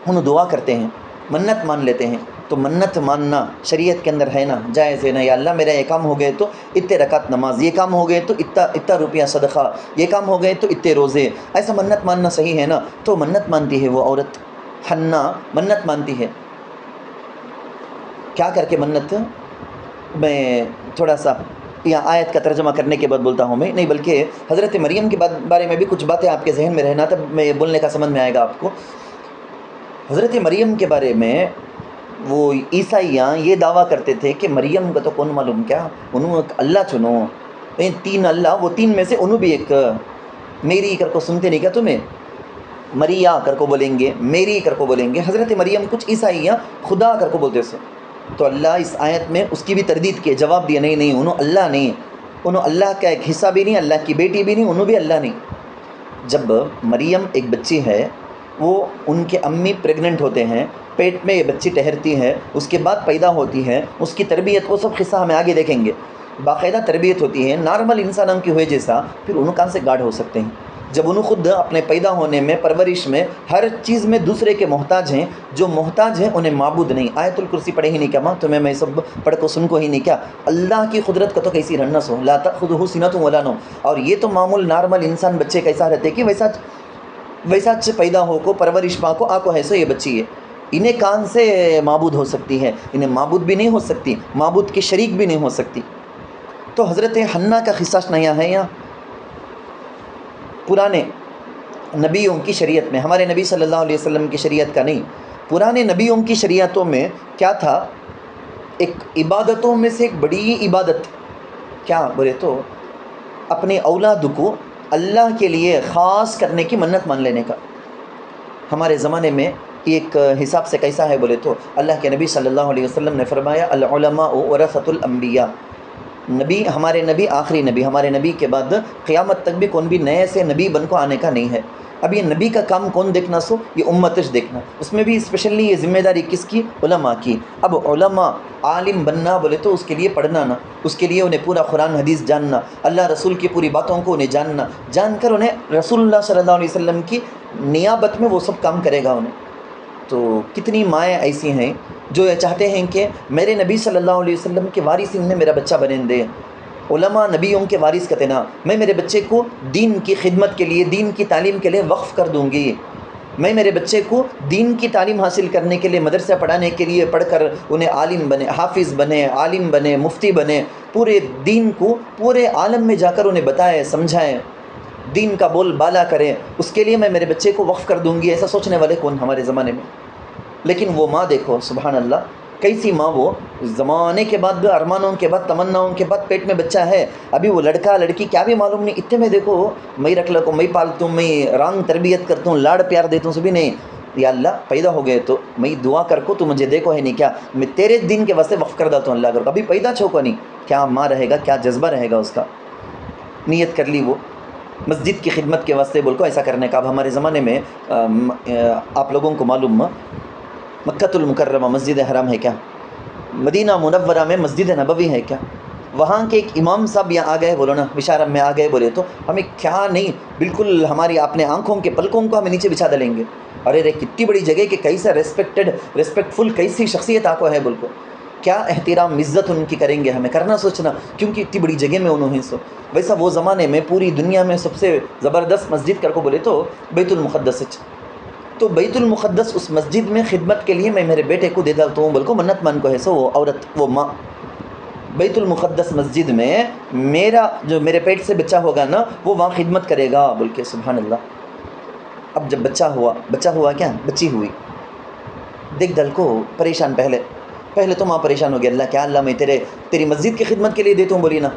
انہوں دعا کرتے ہیں، منت مان لیتے ہیں. تو منت ماننا شریعت کے اندر ہے نا، جائز ہے نا. یا اللہ میرا یہ کام ہو گئے تو اتنے رکعت نماز، یہ کام ہو گئے تو اتنا روپیہ صدقہ، یہ کام ہو گئے تو اتنے روزے، ایسا منت ماننا صحیح ہے نا. تو منت مانتی ہے وہ عورت حنہ، منت مانتی ہے. کیا کر کے منت، میں تھوڑا سا یہاں آیت کا ترجمہ کرنے کے بعد بولتا ہوں میں، نہیں بلکہ حضرت مریم کے بارے میں بھی کچھ باتیں آپ کے ذہن میں رہنا تب میں بولنے کا سمجھ میں آئے گا آپ کو. حضرت مریم کے بارے میں وہ عیسائیاں یہ دعویٰ کرتے تھے کہ مریم کا تو کون معلوم کیا، انہوں اللہ چنو، 3 اللہ، وہ 3 میں سے انہوں بھی ایک. میری کر کو سنتے نہیں کیا تمہیں، مریا کر کو بولیں گے، میری کر کو بولیں گے. حضرت مریم کچھ عیسائیاں خدا کر کو بولتے سو. تو اللہ اس آیت میں اس کی بھی تردید کی، جواب دیا نہیں انہوں اللہ نہیں، انہوں اللہ کا ایک حصہ بھی نہیں، اللہ کی بیٹی بھی نہیں، انہوں بھی اللہ نہیں. جب مریم ایک بچی ہے، وہ ان کے امی پریگننٹ ہوتے ہیں، پیٹ میں یہ بچی ٹھہرتی ہے، اس کے بعد پیدا ہوتی ہے، اس کی تربیت وہ سب قصہ ہمیں آگے دیکھیں گے. باقاعدہ تربیت ہوتی ہے نارمل انسانوں کی ہوئے جیسا، پھر انہوں کہاں سے گاڈ ہو سکتے ہیں جب انہوں خود اپنے پیدا ہونے میں، پرورش میں، ہر چیز میں دوسرے کے محتاج ہیں. جو محتاج ہیں انہیں معبود نہیں. آیت الکرسی پڑھے ہی نہیں کیا ماں تمہیں، میں سب پڑھ کو سن کو ہی نہیں کیا، اللہ کی قدرت کا تو کیسی رنس ہو، لا تأخذہ سنۃ ولا نوم. اور یہ تو معمول نارمل انسان بچے کیسا رہتے کہ ویسا پیدا ہو کو، پرورش پا کو، آ کو ہے سو یہ بچی ہے. انہیں کان سے معبود ہو سکتی ہے، انہیں معبود بھی نہیں ہو سکتی، معبود کے شریک بھی نہیں ہو سکتی. تو حضرت حنہ کا قصہ نیا ہے یہاں پرانے نبیوں کی شریعت میں، ہمارے نبی صلی اللہ علیہ وسلم کی شریعت کا نہیں. پرانے نبیوں کی شریعتوں میں کیا تھا، ایک عبادتوں میں سے ایک بڑی عبادت کیا بولے تو اپنے اولاد کو اللہ کے لیے خاص کرنے کی منت مان لینے کا. ہمارے زمانے میں ایک حساب سے کیسا ہے بولے تو اللہ کے نبی صلی اللہ علیہ وسلم نے فرمایا العلماء ورثۃ الانبیاء. نبی، ہمارے نبی آخری نبی، ہمارے نبی کے بعد قیامت تک بھی کون بھی نئے سے نبی بن کو آنے کا نہیں ہے. اب یہ نبی کا کام کون دیکھنا سو، یہ امتش دیکھنا. اس میں بھی اسپیشلی یہ ذمہ داری کس کی، علماء کی. اب علماء عالم بننا بولے تو اس کے لیے پڑھنا نا، اس کے لیے انہیں پورا قرآن حدیث جاننا، اللہ رسول کی پوری باتوں کو انہیں جاننا، جان کر انہیں رسول اللہ صلی اللہ علیہ وسلم کی نیابت میں وہ سب کام کرے گا انہیں. تو کتنی مائیں ایسی ہیں جو یہ چاہتے ہیں کہ میرے نبی صلی اللہ علیہ وسلم کے وارث انہیں میرا بچہ بنیں دے. علماء نبیوں کے وارث کہتے نا، میں میرے بچے کو دین کی خدمت کے لیے، دین کی تعلیم کے لیے وقف کر دوں گی. میں میرے بچے کو دین کی تعلیم حاصل کرنے کے لیے مدرسہ پڑھانے کے لیے پڑھ کر انہیں عالم بنے، حافظ بنے، عالم بنے، مفتی بنے، پورے دین کو پورے عالم میں جا کر انہیں بتائے، سمجھائیں، دین کا بول بالا کریں، اس کے لیے میں میرے بچے کو وقف کر دوں گی، ایسا سوچنے والے کون ہمارے زمانے میں؟ لیکن وہ ماں دیکھو سبحان اللہ، کیسی ماں وہ، زمانے کے بعد ارمانوں کے بعد تمناؤں کے بعد پیٹ میں بچہ ہے، ابھی وہ لڑکا لڑکی کیا بھی معلوم نہیں، اتنے میں دیکھو میں رکھ لکوں، میں پالتوں، میں رنگ تربیت کرتا ہوں، لاڑ پیار دیتا ہوں، سبھی نہیں، یا اللہ پیدا ہو گئے تو میں دعا کر کو تو مجھے دیکھو ہے نہیں کیا، میں تیرے دین کے واسطے وقف کر دیتا ہوں اللہ کر، ابھی پیدا چھوکو نہیں، کیا ماں رہے گا، کیا جذبہ رہے گا اس کا، نیت کر لی وہ مسجد کی خدمت کے واسطے بول کو ایسا کرنے کا۔ اب ہمارے زمانے میں آپ لوگوں کو معلوم مکۃ المکرمہ مسجد حرام ہے کیا، مدینہ منورہ میں مسجد نبوی ہے کیا، وہاں کے ایک امام صاحب یہاں آ گئے، بولو نا بشارت میں آ گئے بولے تو ہمیں کیا نہیں، بالکل ہماری اپنے آنکھوں کے پلکوں کو ہمیں نیچے بچھا ڈالیں گے، ارے رے کتنی بڑی جگہ کہ کیسا ریسپیکٹفل کیسی شخصیت آپ کو ہے، بول کو کیا احترام عزت ان کی کریں گے، ہمیں کرنا سوچنا، کیونکہ اتنی بڑی جگہ میں انہوں ہیں سو۔ ویسا وہ زمانے میں پوری دنیا میں سب سے زبردست مسجد کر کو بولے تو بیت المقدس، تو بیت المقدس اس مسجد میں خدمت کے لیے میں میرے بیٹے کو دے ڈالتا ہوں، بول کو منت مان کو ہے سو، وہ عورت وہ ماں بیت المقدس مسجد میں میرا جو میرے پیٹ سے بچہ ہوگا نا وہ وہاں خدمت کرے گا، بول کے سبحان اللہ۔ اب جب بچہ ہوا کیا، بچی ہوئی، دیکھ ڈل کو پریشان، پہلے تو ماں پریشان ہو گیا، اللہ کیا اللہ میں تیری مسجد کی خدمت کے لیے دیتا ہوں، بولی نا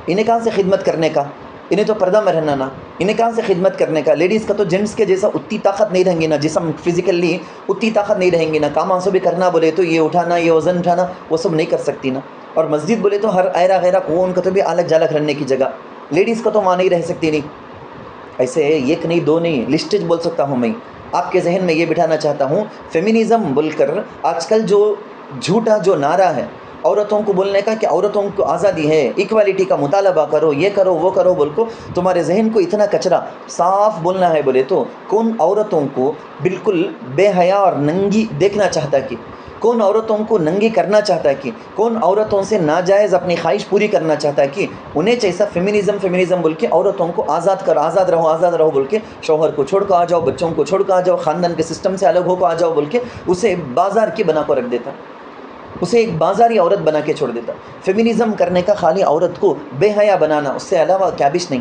انہیں کہاں سے خدمت کرنے کا، انہیں تو پردہ میں رہنا نا، انہیں کہاں سے خدمت کرنے کا، لیڈیز کا تو جینٹس کے جیسا اتنی طاقت نہیں رہیں گی نا، جسم فزیکلی اتنی طاقت نہیں رہیں گی نا، کام آنسو بھی کرنا بولے تو یہ اٹھانا، یہ وزن اٹھانا وہ سب نہیں کر سکتی نا، اور مسجد بولے تو ہر ایرا غیرہ کو ان کا تو بھی الگ جالک رہنے کی جگہ، لیڈیز کا تو وہاں نہیں رہ سکتی نہیں، ایسے ایک نہیں دو نہیں لسٹج بول سکتا ہوں میں، آپ کے ذہن میں یہ بٹھانا چاہتا ہوں، فیمنزم بول کر آج کل جو جھوٹا جو نعرہ ہے عورتوں کو بولنے کا کہ عورتوں کو آزادی ہے، ایکوالٹی کا مطالبہ کرو، یہ کرو وہ کرو بول کو، تمہارے ذہن کو اتنا کچرا صاف بولنا ہے بولے تو کون عورتوں کو بالکل بے حیا اور ننگی دیکھنا چاہتا کہ، کون عورتوں کو ننگی کرنا چاہتا ہے کہ، کون عورتوں سے ناجائز اپنی خواہش پوری کرنا چاہتا ہے کہ، انہیں جیسا فیمنزم بول کے عورتوں کو آزاد رہو بول کے، شوہر کو چھوڑ کر آ جاؤ، بچوں کو چھوڑ کر آ جاؤ، خاندان کے سسٹم سے الگ ہو کر آ جاؤ بول کے اسے بازار کی بنا کو رکھ دیتا، اسے ایک بازاری عورت بنا کے چھوڑ دیتا۔ فیمنزم کرنے کا خالی عورت کو بے حیا بنانا، اس سے علاوہ کیا بش نہیں۔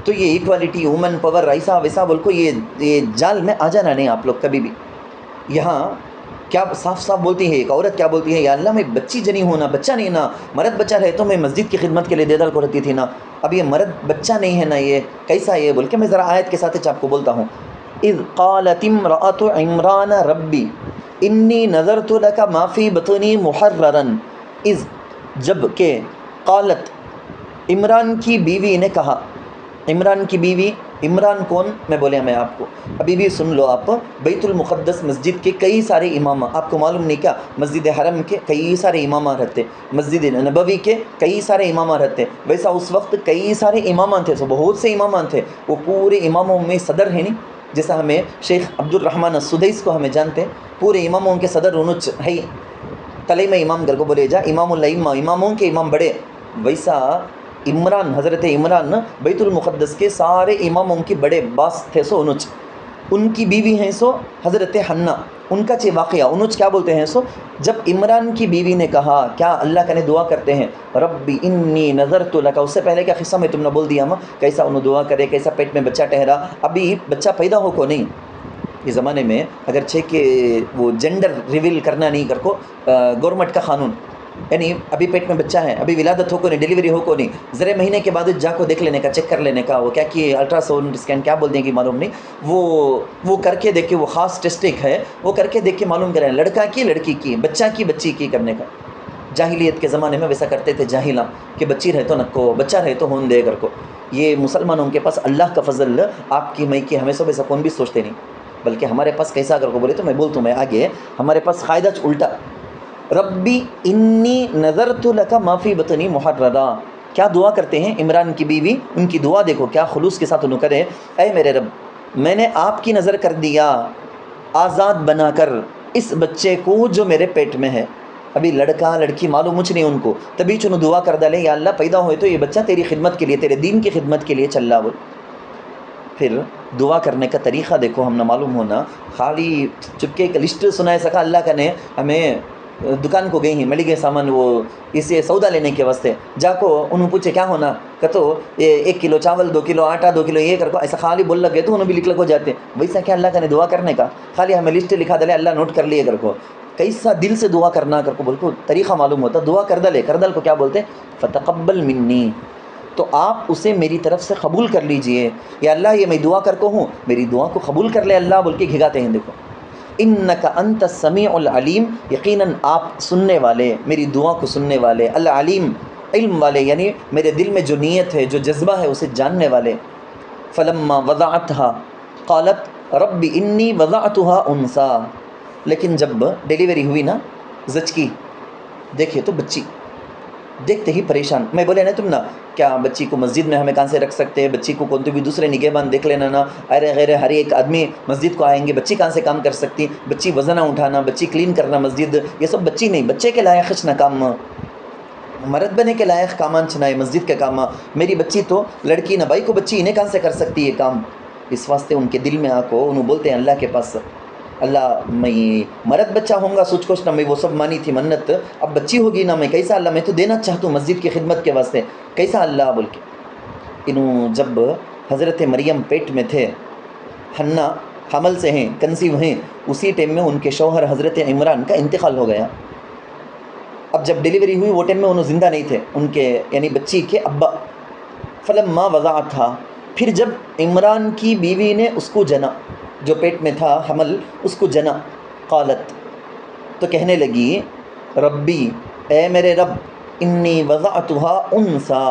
تو یہ ایکوالٹی، وومن پاور، ایسا ویسا بول کو یہ جال میں آ جانا نہیں آپ لوگ کبھی بھی۔ یہاں کیا صاف بولتی ہے ایک عورت، کیا بولتی ہے، یا اللہ میں بچی جنی ہوں نا، بچہ نہیں نا، مرد بچہ رہے تو میں مسجد کی خدمت کے لیے دے ڈال کو رہتی تھی نا، اب یہ مرد بچہ نہیں ہے نا، یہ کیسا یہ بول کے میں ذرا آیت کے ساتھ آپ کو بولتا ہوں۔ اذ قالت امرأة عمران ربی انی نذرت لک ما فی بطنی محررا، اذ جب کہ قالت عمران کی بیوی نے کہا، عمران کی بیوی، عمران کون میں بولے میں آپ کو ابھی بھی سن لو، آپ بیت المقدس مسجد کے کئی سارے امام، آپ کو معلوم نہیں کیا، مسجد حرم کے کئی سارے امام رہتے، مسجد نبوی کے کئی سارے امام رہتے، ویسا اس وقت کئی سارے امام تھے، سو بہت سے امام تھے، وہ پورے اماموں میں صدر ہے نہیں، جیسا ہمیں شیخ عبد الرحمن السدیس کو ہمیں جانتے ہیں، پورے اماموں کے صدر انچ ہے، تلے میں امام کر کو بولے جا، امام الائمہ، اماموں کے امام بڑے، ویسا عمران، حضرت عمران بیت المقدس کے سارے اماموں کے بڑے باس تھے، سو انچ ان کی بیوی ہیں سو حضرت حنہ، ان کا واقعہ انچ کیا بولتے ہیں، سو جب عمران کی بیوی نے کہا، کیا اللہ کا نے دعا کرتے ہیں، ربی انی نذرت لک، اس سے پہلے کیا قصہ میں تم نے بول دیا ماں، کیسا انہوں دعا کرے، کیسا پیٹ میں بچہ ٹھہرا، ابھی بچہ پیدا ہو کو نہیں، یہ زمانے میں اگرچہ کہ وہ جینڈر ریویل کرنا نہیں کر کو گورنمنٹ کا قانون، یعنی ابھی پیٹ میں بچہ ہے، ابھی ولادت ہو کو نہیں، ڈیلیوری ہو کو نہیں، ذرے مہینے کے بعد جا کو دیکھ لینے کا، چیک کر لینے کا، وہ کیا کہ الٹرا ساؤنڈ اسکین کیا بول دیں گی معلوم نہیں، وہ کر کے دیکھے، وہ خاص ٹیسٹک ہے، وہ کر کے دیکھ کے معلوم کریں، لڑکا کی لڑکی کی، بچہ کی بچی کی کرنے کا۔ جاہلیت کے زمانے میں ویسا کرتے تھے جاہلاں کہ بچی رہے تو نکو، بچہ رہے تو ہون دے کر کو، یہ مسلمانوں کے پاس اللہ کا فضل، آپ کی میں کی ہمیں سب ایسا کون بھی سوچتے نہیں، بلکہ ہمارے پاس کیسا کر کو بولے تو میں بولتا ہوں میں آگے، ہمارے پاس قاعدہ الٹا، ربی انی نذرت لک ما فی بطنی محررا، کیا دعا کرتے ہیں عمران کی بیوی، ان کی دعا دیکھو کیا خلوص کے ساتھ انہوں کرے، اے میرے رب میں نے آپ کی نظر کر دیا آزاد بنا کر اس بچے کو جو میرے پیٹ میں ہے، ابھی لڑکا لڑکی معلوم مجھ نہیں ان کو، تبھی چنو دعا کر ڈالے، یا اللہ پیدا ہوئے تو یہ بچہ تیری خدمت کے لیے، تیرے دین کی خدمت کے لیے چل رہا، بول پھر دعا کرنے کا طریقہ دیکھو، ہم نہ معلوم ہونا خالی چپکے ایک لسٹ سنائے سکا اللہ کا نے ہمیں دکان کو گئی ہیں ملی گئے سامان وہ اسے سودا لینے کے واسطے جا کو انہوں پوچھے کیا ہونا کہ تو 1 کلو چاول 2 کلو آٹا 2 کلو یہ کر کو ایسا خالی بول لگے تو انہوں بھی لکھ لگ ہو جاتے ویسا کیا اللہ کا نے دعا کرنے کا خالی ہمیں لسٹ لکھا دلے اللہ نوٹ کر لیے کر کو کیسا دل سے دعا کرنا کر کو بالکل طریقہ معلوم ہوتا دعا کردل کو کیا بولتے فتقبل منی تو آپ اسے میری طرف سے قبول کر لیجئے یا اللہ یہ میں دعا کر کو ہوں میری دعا کو قبول کر لے اللہ بول کے گھگاتے ہیں دیکھو انک انت السمیع العلیم یقیناً آپ سننے والے میری دعا کو سننے والے العلیم علم والے یعنی میرے دل میں جو نیت ہے جو جذبہ ہے اسے جاننے والے فلما وضعتها قالت رب انی وضعتها انثا لیکن جب ڈیلیوری ہوئی نا زچکی دیکھے تو بچی دیکھتے ہی پریشان میں بولے نا تم نا کیا بچی کو مسجد میں ہمیں کہاں سے رکھ سکتے ہیں بچی کو کون تو بھی دوسرے نگہبان دیکھ لینا نا ارے غیر ہر ایک آدمی مسجد کو آئیں گے بچی کہاں سے کام کر سکتی بچی وزنہ اٹھانا بچی کلین کرنا مسجد یہ سب بچی نہیں بچے کے لائق نہ کام مرد بنے کے لائق کامان چنائے مسجد کے کام میری بچی تو لڑکی نہ بھائی کو بچی انہیں کہاں سے کر سکتی یہ کام اس واسطے ان کے دل میں آ کو انہوں بولتے ہیں اللہ کے پاس اللہ میں مرد بچہ ہوں گا سوچ کوش نہ میں وہ سب مانی تھی منت اب بچی ہوگی نہ میں کیسا اللہ میں تو دینا چاہتا ہوں مسجد کی خدمت کے واسطے کیسا اللہ بول کے انہوں جب حضرت مریم پیٹ میں تھے حنا حمل سے ہیں کنسیو ہیں اسی ٹائم میں ان کے شوہر حضرت عمران کا انتقال ہو گیا اب جب ڈیلیوری ہوئی وہ ٹائم میں انہوں زندہ نہیں تھے ان کے یعنی بچی کے ابا فلما وضعتها پھر جب عمران کی بیوی نے اس کو جنا جو پیٹ میں تھا حمل اس کو جنا قالت تو کہنے لگی ربی اے میرے رب انی وضعتها انثا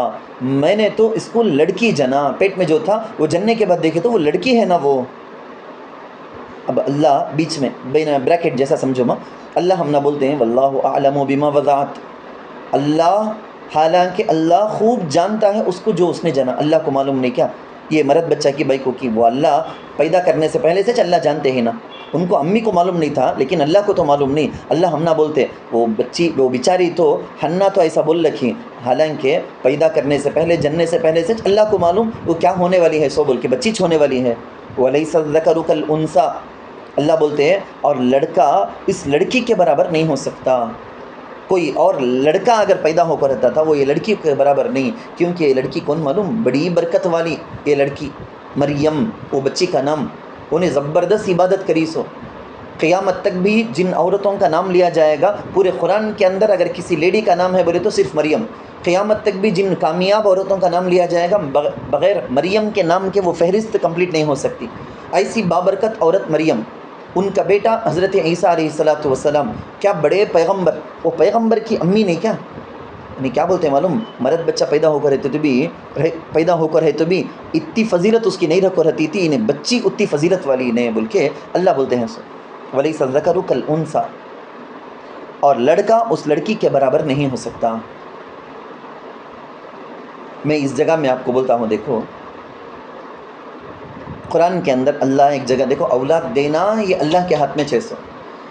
میں نے تو اس کو لڑکی جنا پیٹ میں جو تھا وہ جننے کے بعد دیکھے تو وہ لڑکی ہے نا وہ اب اللہ بیچ میں بین بریکٹ جیسا سمجھو ماں اللہ ہم نہ بولتے ہیں واللہ اعلم بما وضعت اللہ حالانکہ اللہ خوب جانتا ہے اس کو جو اس نے جنا اللہ کو معلوم نہیں کیا یہ مرد بچہ کی بائی کو کی وہ اللہ پیدا کرنے سے پہلے سے اللہ جانتے ہیں نا ان کو امی کو معلوم نہیں تھا لیکن اللہ کو تو معلوم نہیں اللہ ہم نہ بولتے وہ بچی وہ بیچاری تو حنا تو ایسا بول رکھی حالانکہ پیدا کرنے سے پہلے جننے سے پہلے سے اللہ کو معلوم وہ کیا ہونے والی ہے سو بول کے بچی ہونے والی ہے وَلَيْسَ الذَّكَرُ كَالْأُنثَىٰ اللہ بولتے ہیں اور لڑکا اس لڑکی کے برابر نہیں ہو سکتا کوئی اور لڑکا اگر پیدا ہو کر رہتا تھا وہ یہ لڑکی کے برابر نہیں کیونکہ یہ لڑکی کون معلوم بڑی برکت والی یہ لڑکی مریم وہ بچی کا نام انہیں زبردست عبادت کری سو قیامت تک بھی جن عورتوں کا نام لیا جائے گا پورے قرآن کے اندر اگر کسی لیڈی کا نام ہے بولے تو صرف مریم قیامت تک بھی جن کامیاب عورتوں کا نام لیا جائے گا بغیر مریم کے نام کے وہ فہرست کمپلیٹ نہیں ہو سکتی ایسی بابرکت عورت مریم ان کا بیٹا حضرت عیسیٰ علیہ الصلاۃ والسلام کیا بڑے پیغمبر وہ پیغمبر کی امی نہیں کیا یعنی کیا بولتے ہیں معلوم مرد بچہ پیدا ہو کر ہے تو بھی اتنی فضیلت اس کی نہیں رکھو رہتی تھی انہیں بچی اتنی فضیلت والی نہیں بول کے اللہ بولتے ہیں وَلَيْسَ الذَّكَرُ كَالْأُنثَىٰ اور لڑکا اس لڑکی کے برابر نہیں ہو سکتا میں اس جگہ میں آپ کو بولتا ہوں دیکھو قرآن کے اندر اللہ ایک جگہ دیکھو اولاد دینا یہ اللہ کے ہاتھ میں 600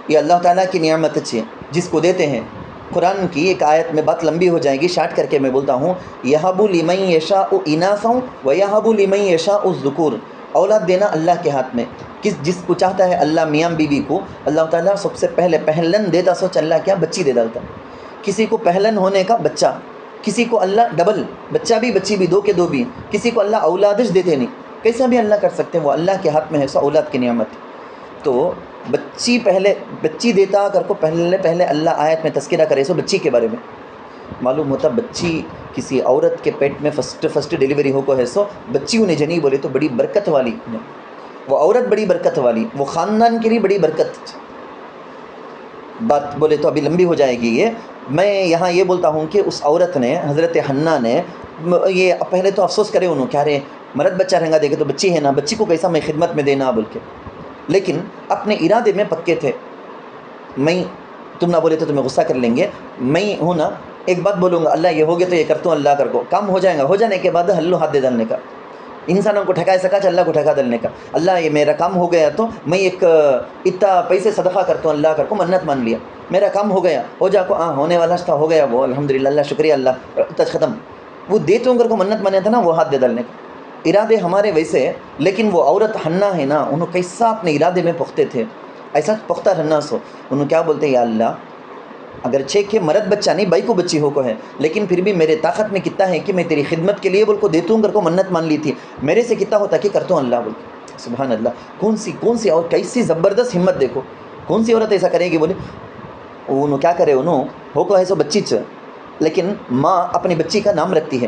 یہ اللہ تعالیٰ کی نعمت ہے جس کو دیتے ہیں قرآن کی ایک آیت میں بات لمبی ہو جائے گی شارٹ کر کے میں بولتا ہوں یَهَبُ لِمَن يَشَاءُ إِنَاثًا وَيَهَبُ لِمَن يَشَاءُ الذُّكُورَ اولاد دینا اللہ کے ہاتھ میں جس کو چاہتا ہے اللہ میاں بیوی کو اللہ تعالیٰ سب سے پہلے پہلن دیتا سوچ اللہ کیا بچی دے ڈالتا کسی کو پہلن ہونے کا بچہ کسی کو اللہ ڈبل بچہ بھی بچی بھی 2 کے 2 بھی کسی کو اللہ اولادش دیتے نہیں کیسا بھی اللہ کر سکتے ہیں وہ اللہ کے ہاتھ میں ہے سو اولاد کی نعمت تو بچی دیتا کر کو پہلے اللہ آیت میں تذکرہ کرے سو بچی کے بارے میں معلوم ہوتا بچی کسی عورت کے پیٹ میں فرسٹ ڈیلیوری ہو کو ہے سو بچی انہیں جنی بولے تو بڑی برکت والی وہ عورت بڑی برکت والی وہ خاندان کے لیے بڑی برکت بات بولے تو ابھی لمبی ہو جائے گی یہ میں یہاں یہ بولتا ہوں کہ اس عورت نے حضرت حنا نے یہ پہلے تو افسوس کرے انہوں کیا رہے مرد بچہ رہنگا دیکھے تو بچی ہے نا بچی کو کیسا میں خدمت میں دینا بول کے لیکن اپنے ارادے میں پکے تھے میں تم نہ بولے تو تمہیں غصہ کر لیں گے میں ہوں نا ایک بات بولوں گا اللہ یہ ہو گیا تو یہ کرتا ہوں اللہ کر کو کام ہو جائے گا ہو جانے کے بعد ہلو ہاتھ دے ڈالنے کا انسانوں کو ٹھکائے سکا اللہ کو ٹھکا ڈالنے کا اللہ یہ میرا کام ہو گیا تو میں ایک اتنا پیسے صدقہ کرتا ہوں اللہ کر کو منت مان لیا میرا کام ہو گیا ہو جا کو ہونے والا تھا ہو گیا وہ الحمدللہ اللہ شکریہ اللہ ختم وہ دیتے ہوں کر کو منت مانے تھا نا وہ ہاتھ دے ڈالنے کا ارادے ہمارے ویسے، لیکن وہ عورت حنا ہے نا، انہوں کیسا اپنے ارادے میں پختہ تھے، ایسا پختہ رہنا سو انہوں کیا بولتے یا اللہ اگرچہ کہ مرد بچہ نہیں بائی کو بچی ہو کو ہے، لیکن پھر بھی میرے طاقت میں کتنا ہے کہ میں تیری خدمت کے لیے بول کو دیتا ہوں کر کو منت مان لی تھی، میرے سے کتنا ہوتا کہ کرتا ہوں اللہ بول کے۔ سبحان اللہ، کون سی اور کیسی زبردست ہمت دیکھو، کون سی عورت ایسا کرے گی؟ بولے انہوں کیا کرے، انہوں ہو کو ہے سو بچی لیکن ماں اپنی بچی کا نام رکھتی ہے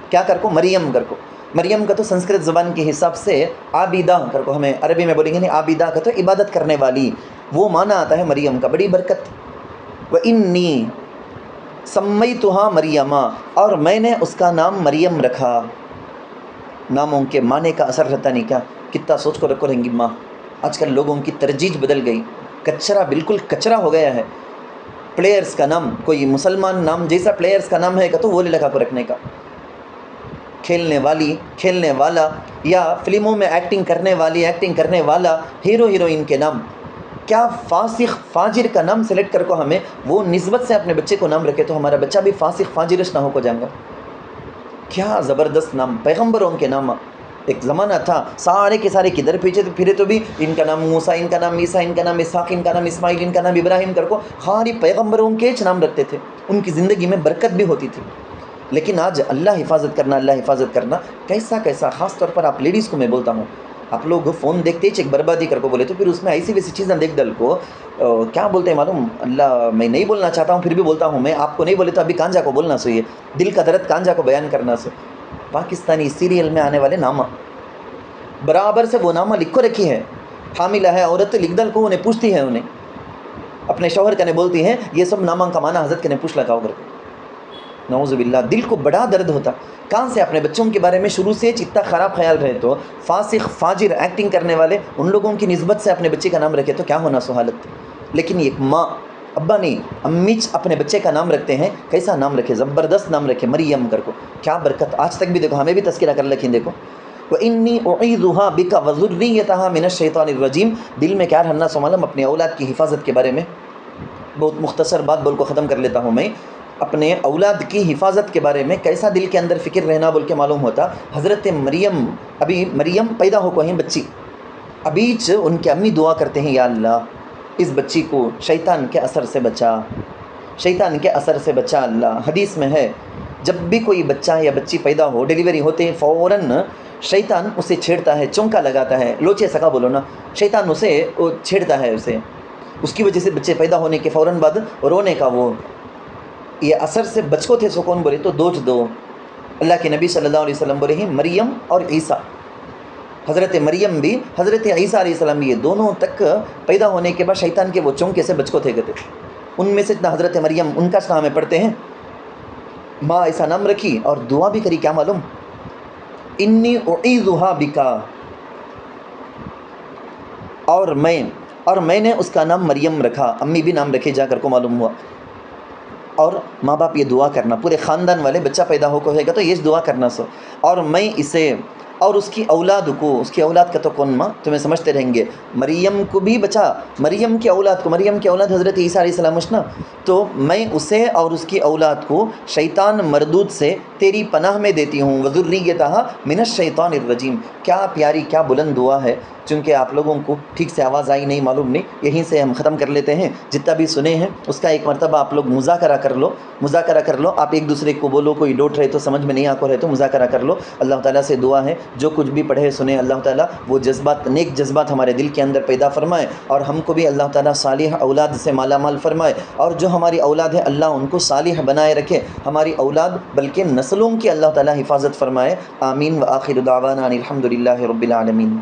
کیا کر کو؟ مریم کر کو۔ مریم کا تو سنسکرت زبان کے حساب سے عابدہ کر کو، ہمیں عربی میں بولیں گے نہیں، عابدہ کا تو عبادت کرنے والی، وہ معنی آتا ہے مریم کا، بڑی برکت۔ وَإِنِّي سَمَّيْتُهَا مَرْيَمَا، اور میں نے اس کا نام مریم رکھا۔ ناموں کے معنی کا اثر رہتا نہیں کیا؟ کتنا سوچ کو رکھو رہیں گی ماں۔ آج کل لوگوں کی ترجیح بدل گئی، کچرا بالکل کچرا ہو گیا ہے۔ پلیئرز کا نام، کوئی مسلمان نام جیسا پلیئرز کا نام ہے کہ تو وہ لے لگا کو رکھنے کا، کھیلنے والی، کھیلنے والا، یا فلموں میں ایکٹنگ کرنے والی، ایکٹنگ کرنے والا، ہیرو ہیروئن کے نام، کیا فاسق فاجر کا نام سلیکٹ کر کو ہمیں وہ نسبت سے اپنے بچے کو نام رکھے تو ہمارا بچہ بھی فاسق فاجرش نہ ہو کو جائے گا۔ کیا زبردست نام، پیغمبروں کے نام۔ ایک زمانہ تھا سارے کے سارے کدھر پیچھے پھرے تو بھی ان کا نام موسیٰ، ان کا نام عیسیٰ، ان کا نام اسحاق، ان کا نام اسماعیل، ان کا نام ابراہیم کر کو خالی پیغمبروں کے نام رکھتے تھے، ان کی زندگی میں برکت بھی ہوتی تھی۔ لیکن آج اللہ حفاظت کرنا، اللہ حفاظت کرنا کیسا، خاص طور پر آپ لیڈیز کو میں بولتا ہوں، آپ لوگ فون دیکھتے ہی چیک بربادی کر کو بولے تو پھر اس میں ایسی ویسی چیزیں دیکھ ڈل کو کیا بولتے ہیں معلوم؟ اللہ، میں نہیں بولنا چاہتا ہوں پھر بھی بولتا ہوں، میں آپ کو نہیں بولے تو ابھی کانجا کو بولنا سو، یہ دل کا درد کانجا کو بیان کرنا سو۔ پاکستانی سیریل میں آنے والے نامہ برابر سے وہ نامہ لکھ کو رکھی ہے، حاملہ ہے عورت لکھ ڈل کو، انہیں پوچھتی ہے، انہیں اپنے شوہر کنے بولتی ہیں یہ سب نامہ کا معنی حضرت کنے پوچھ لگاؤ کر کو۔ نعوذ باللہ، دل کو بڑا درد ہوتا، کہاں سے اپنے بچوں کے بارے میں شروع سے اتنا خراب خیال رہے تو فاسق فاجر ایکٹنگ کرنے والے ان لوگوں کی نسبت سے اپنے بچے کا نام رکھے تو کیا ہونا سو حالت۔ لیکن ایک ماں، ابا نہیں امی اپنے بچے کا نام رکھتے ہیں، کیسا نام رکھے؟ زبردست نام رکھے، مریم کر کو، کیا برکت۔ آج تک بھی دیکھو، ہمیں بھی تذکرہ کر رکھیں، دیکھو وَإِنِّي أُعِيذُهَا بِكَ وَذُرِّيَّتَهَا مِنَ الشَّيْطَانِ الرَّجِيمِ، دل میں کیا رہنا سو معلوم؟ اپنے اولاد کی حفاظت کے بارے میں بہت مختصر بات بول کو ختم کر لیتا ہوں میں۔ اپنے اولاد کی حفاظت کے بارے میں کیسا دل کے اندر فکر رہنا بول کے معلوم ہوتا؟ حضرت مریم، ابھی مریم پیدا ہو کو ہیں بچی، ابھی ان کے امی دعا کرتے ہیں یا اللہ اس بچی کو شیطان کے اثر سے بچا، شیطان کے اثر سے بچا اللہ۔ حدیث میں ہے جب بھی کوئی بچہ یا بچی پیدا ہو، ڈیلیوری ہوتے ہیں فوراً شیطان اسے چھیڑتا ہے، چونکا لگاتا ہے، لوچے سکا بولو نا، شیطان اسے چھیڑتا ہے اسے، اس کی وجہ سے بچے پیدا ہونے کے فوراً بعد رونے کا وہ یہ اثر سے بچ کو تھے سو کون بولے تو دو اللہ کے نبی صلی اللہ علیہ وسلم بولے ہیں مریم اور عیسیٰ، حضرت مریم بھی حضرت عیسیٰ علیہ السلام بھی، یہ دونوں تک پیدا ہونے کے بعد شیطان کے وہ چونکے سے بچ کو تھے کہتے۔ ان میں سے حضرت مریم، ان کا نام پڑھتے ہیں، ماں ایسا نام رکھی اور دعا بھی کری، کیا معلوم؟ انی اعیذھا بکا، اور میں نے اس کا نام مریم رکھا، امی بھی نام رکھے جا کر کو معلوم ہوا۔ اور ماں باپ یہ دعا کرنا، پورے خاندان والے بچہ پیدا ہو کو ہے گا تو یہ دعا کرنا سو، اور میں اسے اور اس کی اولاد کو، اس کی اولاد کا تو کون ماں تمہیں سمجھتے رہیں گے، مریم کو بھی بچا، مریم کی اولاد کو، مریم کی اولاد حضرت عیسیٰ علیہ السلام نا، تو میں اسے اور اس کی اولاد کو شیطان مردود سے تیری پناہ میں دیتی ہوں، وذریتہا من الشیطان الرجیم۔ کیا پیاری، کیا بلند دعا ہے، چونکہ آپ لوگوں کو ٹھیک سے آواز آئی نہیں معلوم نہیں، یہیں سے ہم ختم کر لیتے ہیں، جتنا بھی سنے ہیں اس کا ایک مرتبہ آپ لوگ مذاکرہ کر لو، آپ ایک دوسرے کو بولو، کوئی ڈوٹ رہے تو سمجھ میں نہیں آ کو رہے تو مذاکرہ کر لو۔ اللہ تعالیٰ سے دعا ہے جو کچھ بھی پڑھے سنے اللہ تعالیٰ وہ جذبات، نیک جذبات ہمارے دل کے اندر پیدا فرمائے، اور ہم کو بھی اللہ تعالیٰ صالح اولاد سے مالا مال فرمائے، اور جو ہماری اولاد ہے اللہ ان کو صالح بنائے رکھے، ہماری اولاد بلکہ نسلوں کی اللہ تعالیٰ حفاظت فرمائے۔ آمین۔ وآخر دعوانا ان الحمد للہ رب العالمین۔